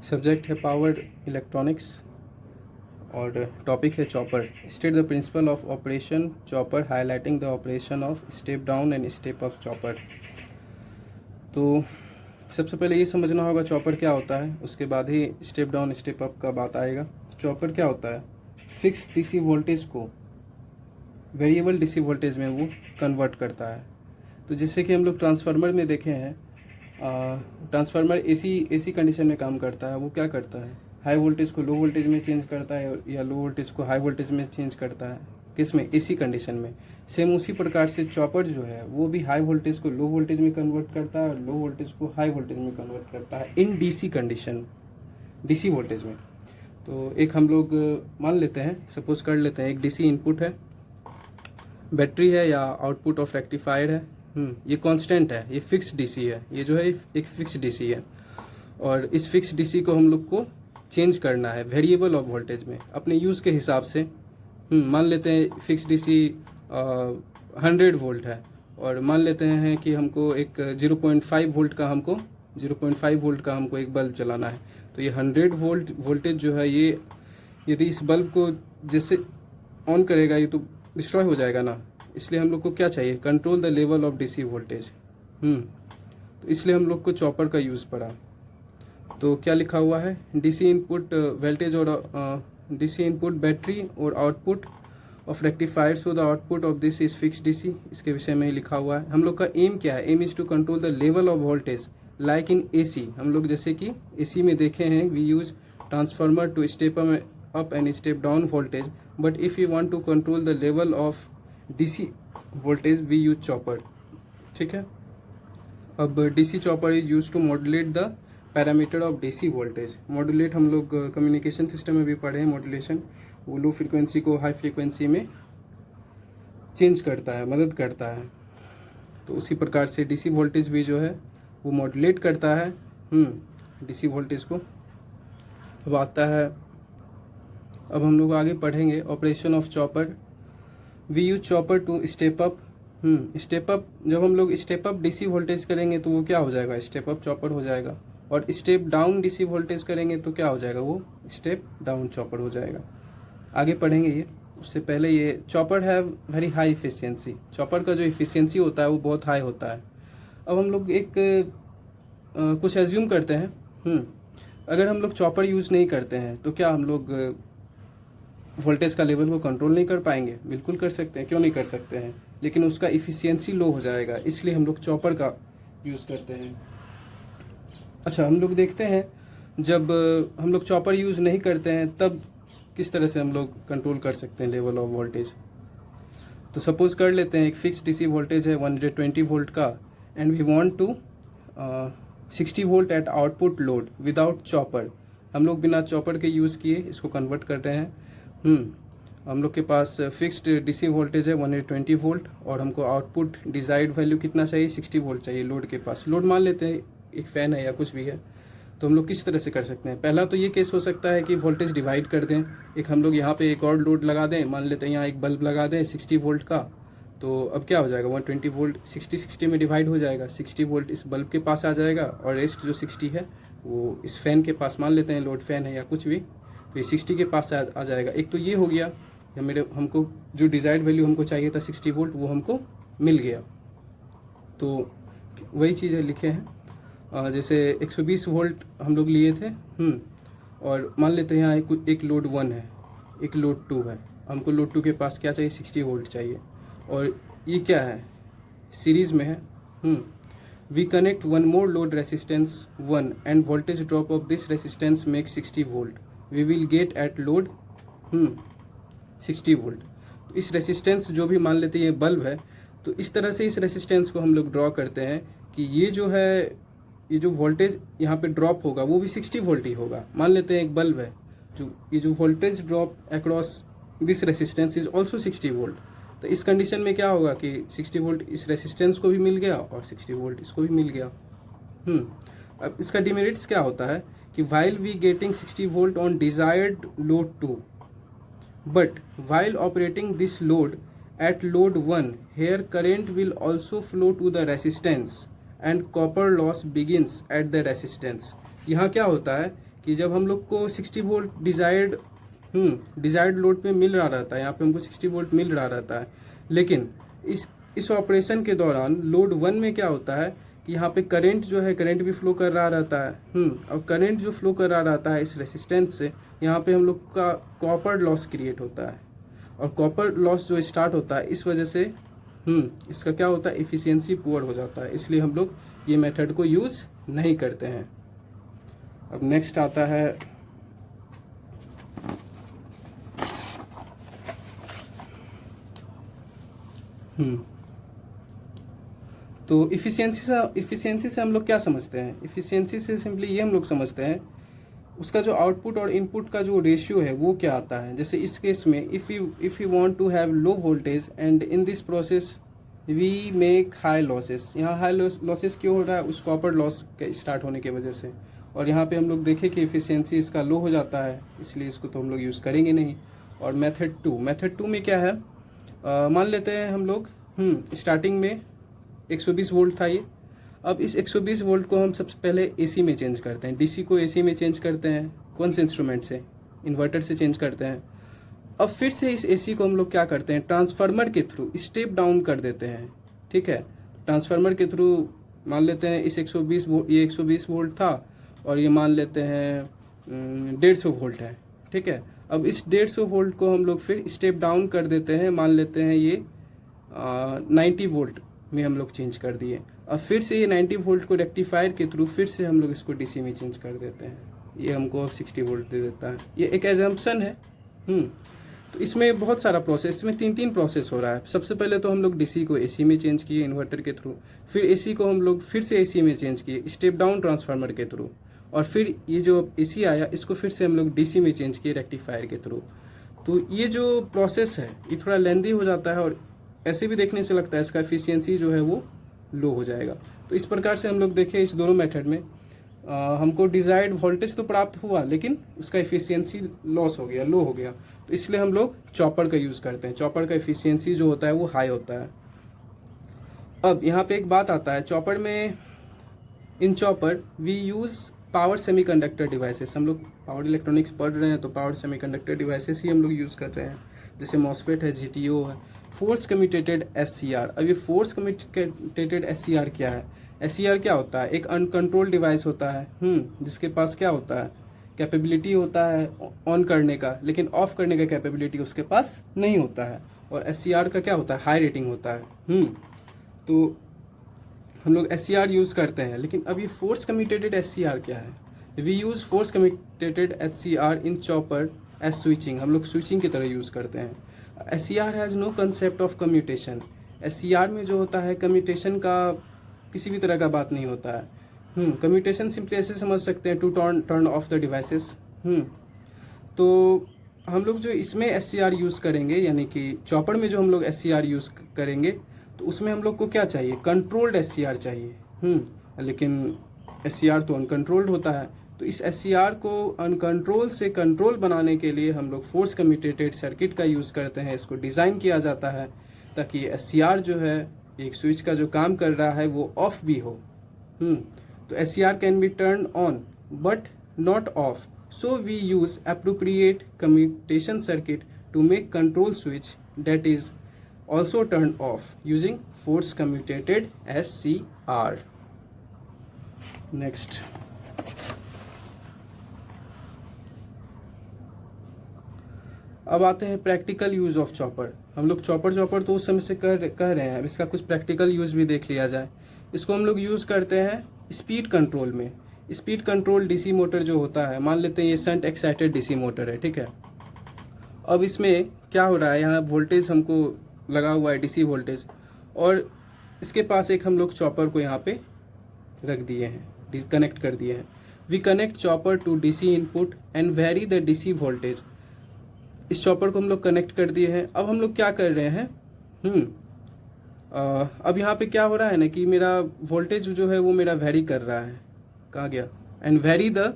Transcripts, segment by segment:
Subject है power electronics और topic है chopper. State the principle of operation chopper highlighting the operation of step down and step up chopper. तो सबसे पहले ये समझना होगा चॉपर क्या होता है, उसके बाद ही स्टेप डाउन स्टेप अप का बात आएगा। चॉपर क्या होता है? फिक्स डीसी वोल्टेज को वेरिएबल डीसी वोल्टेज में वो कन्वर्ट करता है। तो जैसे कि हम लोग ट्रांसफार्मर में देखे हैं, ट्रांसफार्मर एसी कंडीशन में काम करता है। वो क्या करता है? हाई वोल्टेज को लो वोल्टेज में चेंज करता है या लो वोल्टेज को हाई वोल्टेज में चेंज करता है। किस में? एसी कंडीशन में। सेम उसी प्रकार से चॉपर जो है वो भी हाई वोल्टेज को लो वोल्टेज में कन्वर्ट करता है और लो वोल्टेज को हाई वोल्टेज में कन्वर्ट करता है in DC condition, DC voltage में। तो एक हम लोग मान लेते हैं, सपोज कर लेते हैं, एक डीसी इनपुट है, बैटरी है या आउटपुट ऑफ रेक्टिफायर है। ये कांस्टेंट है, ये फिक्स डीसी है, ये जो है एक फिक्स डीसी है। और इस फिक्स डीसी को हम लोग को चेंज करना है वेरिएबल ऑफ वोल्टेज में अपने यूज़ के हिसाब से। मान लेते हैं फिक्स डीसी 100 वोल्ट है और मान लेते हैं कि हमको एक 0.5 वोल्ट का हमको एक बल्ब चलाना है। तो ये 100 वोल्ट वोल्टेज जो है, ये यदि इस बल्ब को जैसे ऑन करेगा ये तो डिस्ट्रॉय हो जाएगा ना। इसलिए हम लोग को क्या चाहिए? Control the level of DC voltage. तो इसलिए हम लोग को चॉपर का यूज़ पड़ा। तो क्या लिखा हुआ है? डीसी इनपुट वोल्टेज और डीसी इनपुट बैटरी और output of rectifier, so the output of this is fix DC. इसके विषय में ही लिखा हुआ है। हम लोग का एम क्या है? Aim is to control the level of voltage like in AC. हम लोग जैसे कि एसी में देखे हैं, we use transformer to step up and step down voltage, but if you want to control the level of DC voltage we use chopper. ठीक है। अब DC chopper is use to modulate the parameter of DC voltage. Modulate हम लोग communication system में भी पढ़े हैं। Modulation वो लो फ्रीक्वेंसी को हाई फ्रीक्वेंसी में चेंज करता है, मदद करता है। तो उसी प्रकार से डीसी वोल्टेज भी जो है वो मॉड्यूलेट करता है डीसी वोल्टेज को। अब आता है, अब हम लोग आगे पढ़ेंगे operation of chopper. We use chopper to step up. Step up, जब हम लोग स्टेप अप डीसी वोल्टेज करेंगे तो वो क्या हो जाएगा? स्टेप अप चॉपर हो जाएगा। और स्टेप डाउन डीसी वोल्टेज करेंगे तो क्या हो जाएगा? वो स्टेप डाउन चॉपर हो जाएगा। आगे पढ़ेंगे ये। उससे पहले ये चॉपर है वेरी हाई इफिशियंसी। चॉपर का जो इफिशियंसी होता है वो बहुत हाई होता है। अब हम लोग एक कुछ एज्यूम करते हैं, अगर हम लोग चॉपर यूज़ नहीं करते हैं तो क्या हम लोग वोल्टेज का लेवल को कंट्रोल नहीं कर पाएंगे? बिल्कुल कर सकते हैं, क्यों नहीं कर सकते हैं, लेकिन उसका इफिशियंसी लो हो जाएगा, इसलिए हम लोग चॉपर का यूज़ करते हैं। अच्छा, हम लोग देखते हैं जब हम लोग चॉपर यूज़ नहीं करते हैं तब किस तरह से हम लोग कंट्रोल कर सकते हैं लेवल ऑफ वोल्टेज। तो सपोज कर लेते हैं एक फिक्स डीसी वोल्टेज है 120 वोल्ट का and we want to 60 volt at output load without chopper. हम लोग बिना चॉपर के यूज़ किए इसको कन्वर्ट कर रहे हैं। हम लोग के पास फिक्स्ड डीसी वोल्टेज है 120 वोल्ट और हमको आउटपुट डिजायर्ड वैल्यू कितना चाहिए? 60 वोल्ट चाहिए लोड के पास। लोड मान लेते हैं एक फ़ैन है या कुछ भी है। तो हम लोग किस तरह से कर सकते हैं? पहला तो ये केस हो सकता है कि वोल्टेज डिवाइड कर दें। एक हम लोग यहाँ पे एक और लोड लगा दें, मान लेते हैं यहाँ एक बल्ब लगा दें 60 वोल्ट का। तो अब क्या हो जाएगा? 120 वोल्ट 60 में डिवाइड हो जाएगा। 60 वोल्ट इस बल्ब के पास आ जाएगा और रेस्ट जो 60 है वो इस फ़ैन के पास, मान लेते हैं लोड फैन है या कुछ भी, तो ये 60 के पास आ जाएगा। एक तो ये हो गया, हमको जो डिज़ायर्ड वैल्यू हमको चाहिए था 60 वोल्ट वो हमको मिल गया। तो वही चीज़ें लिखे हैं, जैसे 120 वोल्ट हम लोग लिए थे, और मान लेते हैं यहाँ एक लोड 1 है, एक लोड 2 है। हमको लोड 2 के पास क्या चाहिए? 60 वोल्ट चाहिए। और ये क्या है? सीरीज़ में है। We connect one more load resistance 1 and voltage drop of this resistance make 60 volt. We will get at load 60 volt. तो इस रेसिस्टेंस जो भी मान लेते हैं ये बल्ब है, तो इस तरह से इस रेसिस्टेंस को हम लोग ड्रॉ करते हैं कि ये जो है, ये जो वोल्टेज यहाँ पे ड्रॉप होगा वो भी 60 वोल्ट ही होगा। मान लेते हैं एक बल्ब है, जो ये जो voltage drop across this resistance is also 60 volt. तो इस कंडीशन में क्या होगा कि 60 वोल्ट इस रेसिस्टेंस को भी मिल गया और 60 वोल्ट इसको भी मिल गया। अब इसका डिमेरिट्स क्या होता है कि while we getting 60 volt on desired load 2, but while operating this load at load 1, here current will also flow to the resistance and copper loss begins at the resistance। यहाँ क्या होता है कि जब हम लोग को 60 वोल्ट डिजायर्ड लोड पे मिल रहा रहता है, यहाँ पे हमको 60 वोल्ट मिल रहा रहता है, लेकिन इस ऑपरेशन के दौरान लोड 1 में क्या होता है कि यहाँ पे करंट जो है, करंट भी फ्लो कर रहा रहता है। और करंट जो फ्लो कर रहा रहता है इस रेसिस्टेंस से, यहाँ पे हम लोग का कॉपर लॉस क्रिएट होता है। और कॉपर लॉस जो स्टार्ट होता है, इस वजह से इसका क्या होता है, एफिशिएंसी पुअर हो जाता है। इसलिए हम लोग ये मेथड को यूज़ नहीं करते हैं। अब नेक्स्ट आता है तो इफ़िशियंसी से हम लोग क्या समझते हैं? इफ़िशियंसी से सिंपली ये हम लोग समझते हैं उसका जो आउटपुट और इनपुट का जो रेशियो है वो क्या आता है। जैसे इस केस में if you want to have low voltage and in this process we make high losses. यहाँ हाई लॉसेस क्यों हो रहा है? उस कॉपर लॉस के स्टार्ट होने की वजह से। और यहाँ पे हम लोग देखें कि एफिशिएंसी इसका लो हो जाता है, इसलिए इसको तो हम लोग यूज़ करेंगे नहीं। और मेथड टू में क्या है, मान लेते हैं हम लोग स्टार्टिंग में 120 वोल्ट था ये। अब इस 120 वोल्ट को हम सबसे पहले एसी में चेंज करते हैं, डीसी को एसी में चेंज करते हैं। कौन से इंस्ट्रूमेंट से? इन्वर्टर से चेंज करते हैं। अब फिर से इस एसी को हम लोग क्या करते हैं, ट्रांसफार्मर के थ्रू स्टेप डाउन कर देते हैं। ठीक है, ट्रांसफार्मर के थ्रू मान लेते हैं इस 120 वोल्ट था और ये मान लेते हैं 150 वोल्ट है। ठीक है, अब इस 150 वोल्ट को हम लोग फिर स्टेप डाउन कर देते हैं, मान लेते हैं ये 90 वोल्ट में हम लोग चेंज कर दिए। अब फिर से ये 90 वोल्ट को रेक्टिफायर के थ्रू फिर से हम लोग इसको डीसी में चेंज कर देते हैं। ये हमको 60 वोल्ट दे देता है। ये एक एजम्पशन है। तो इसमें बहुत सारा प्रोसेस, इसमें तीन प्रोसेस हो रहा है। सबसे पहले तो हम लोग डीसी को एसी में चेंज किए इन्वर्टर के थ्रू, फिर एसी को हम लोग फिर से एसी में चेंज किए स्टेप डाउन ट्रांसफार्मर के थ्रू, और फिर ये जो एसी आया इसको फिर से हम लोग डीसी में चेंज किए रेक्टिफायर के थ्रू। तो ये जो प्रोसेस है ये थोड़ा लेंदी हो जाता है और ऐसे भी देखने से लगता है इसका एफिशिएंसी जो है वो लो हो जाएगा। तो इस प्रकार से हम लोग देखें इस दोनों मेथड में हमको डिजायर्ड वोल्टेज तो प्राप्त हुआ लेकिन उसका एफिशिएंसी लॉस हो गया, लो हो गया। तो इसलिए हम लोग चॉपर का यूज़ करते हैं। चॉपर का एफिशिएंसी जो होता है वो हाई होता है। अब यहाँ पे एक बात आता है, चॉपर में in chopper we use power semiconductor devices. हम लोग पावर इलेक्ट्रॉनिक्स पढ़ रहे हैं तो पावर सेमीकंडक्टर डिवाइसेस ही हम लोग यूज़ कर रहे हैं, जैसे मॉसफेट है, जीटीओ है, फोर्स कम्यूटेटेड एससीआर। अब ये फोर्स कम्यूटेटेड एससीआर क्या है? एससीआर क्या होता है? एक अनकंट्रोल्ड डिवाइस होता है जिसके पास क्या होता है, कैपेबिलिटी होता है ऑन करने का, लेकिन ऑफ करने का कैपेबिलिटी उसके पास नहीं होता है। और एससीआर का क्या होता है, हाई रेटिंग होता है। तो हम लोग एससीआर यूज़ करते हैं। लेकिन अब ये फोर्स कम्यूटेटेड एससीआर क्या है? We use force commutated HCR in chopper as switching. हम लोग स्विचिंग की तरह यूज़ करते हैं। SCR has no concept of commutation. SCR में जो होता है कम्यूटेशन का किसी भी तरह का बात नहीं होता है। कम्यूटेशन सिंपली ऐसे समझ सकते हैं, to turn off the devices. तो हम लोग जो इसमें एससीआर यूज़ करेंगे, यानी कि चॉपर में जो हम लोग एससीआर यूज़ करेंगे, तो उसमें हम लोग को क्या चाहिए, कंट्रोल्ड एससीआर चाहिए। लेकिन एससीआर तो अनकंट्रोल्ड होता है। तो इस एससीआर को अनकंट्रोल से कंट्रोल बनाने के लिए हम लोग फोर्स कम्यूटेटेड सर्किट का यूज़ करते हैं। इसको डिज़ाइन किया जाता है ताकि एससीआर जो है, एक स्विच का जो काम कर रहा है वो ऑफ भी हो। तो SCR can be turn on but not off, so we use appropriate commutation circuit to make control switch that is also turned off using force commutated SCR. Next, अब आते हैं प्रैक्टिकल यूज़ ऑफ चॉपर। हम लोग chopper तो उस समय से कह रहे हैं, अब इसका कुछ प्रैक्टिकल यूज़ भी देख लिया जाए। इसको हम लोग यूज़ करते हैं स्पीड कंट्रोल में। स्पीड कंट्रोल डीसी मोटर जो होता है, मान लेते हैं ये शंट एक्साइटेड डीसी मोटर है। ठीक है, अब इसमें क्या हो रहा है, यहाँ वोल्टेज हमको लगा हुआ है डीसी वोल्टेज, और इसके पास एक हम लोग चॉपर को यहाँ पे रख दिए हैं, कनेक्ट कर दिए हैं। We connect chopper to DC input and vary the DC voltage. इस चॉपर को हम लोग कनेक्ट कर दिए हैं। अब हम लोग क्या कर रहे हैं, अब यहाँ पे क्या हो रहा है ना कि मेरा वोल्टेज जो है वो मेरा वेरी कर रहा है, कहाँ गया, and vary the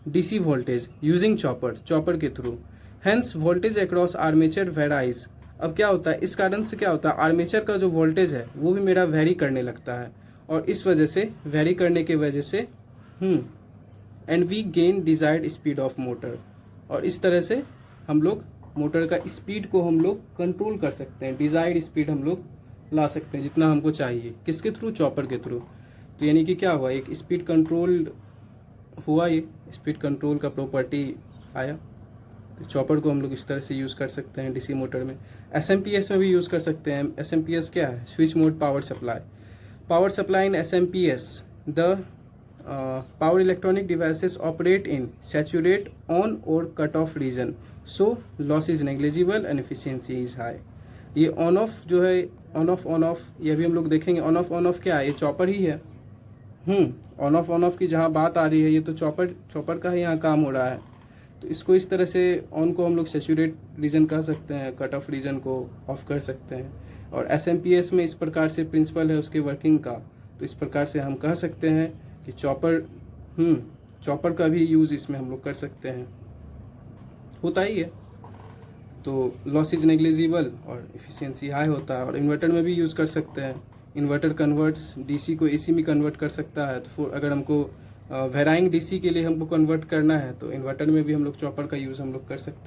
DC voltage using chopper के through, hence voltage across armature varies. अब क्या होता है, इस कारण से क्या होता है, आर्मेचर का जो वोल्टेज है वो भी मेरा वेरी करने लगता है, और इस वजह से वेरी करने की वजह से and we gain desired speed of motor. और इस तरह से हम लोग मोटर का स्पीड को हम लोग कंट्रोल कर सकते हैं, डिजायर्ड स्पीड हम लोग ला सकते हैं जितना हमको चाहिए। किसके थ्रू? चॉपर के थ्रू। तो यानी कि क्या हुआ, एक स्पीड कंट्रोल हुआ, ये स्पीड कंट्रोल का प्रॉपर्टी आया। तो चॉपर को हम लोग इस तरह से यूज़ कर सकते हैं डीसी मोटर में। एसएमपीएस में भी यूज़ कर सकते हैं। एसएमपीएस क्या है? Switch mode power supply. Power supply in SMPS, the power electronic devices operate in saturate on और cut off region, so loss is negligible and efficiency is high. ये ऑन ऑफ जो है, on off ये भी हम लोग देखेंगे। On off क्या है? ये चॉपर ही है। ऑन ऑफ की जहाँ बात आ रही है, ये तो चॉपर का ही यहाँ काम हो रहा है। तो इसको इस तरह से ऑन को हम लोग सैचुरेट रीजन कह सकते हैं, कट ऑफ रीजन को ऑफ कर सकते हैं। और एसएमपीएस में इस प्रकार से प्रिंसिपल है उसके वर्किंग का। तो इस प्रकार से हम कह सकते हैं कि चॉपर का भी यूज़ इसमें हम लोग कर सकते हैं, होता ही है। तो लॉस इज नेग्लिजिबल और एफिशिएंसी हाई होता है। और इन्वर्टर में भी यूज़ कर सकते हैं। इन्वर्टर कन्वर्ट्स डीसी को एसी में कन्वर्ट कर सकता है। तो अगर हमको वेराइंग डीसी के लिए हमको कन्वर्ट करना है तो इन्वर्टर में भी हम लोग चॉपर का यूज़ हम लोग कर सकते हैं।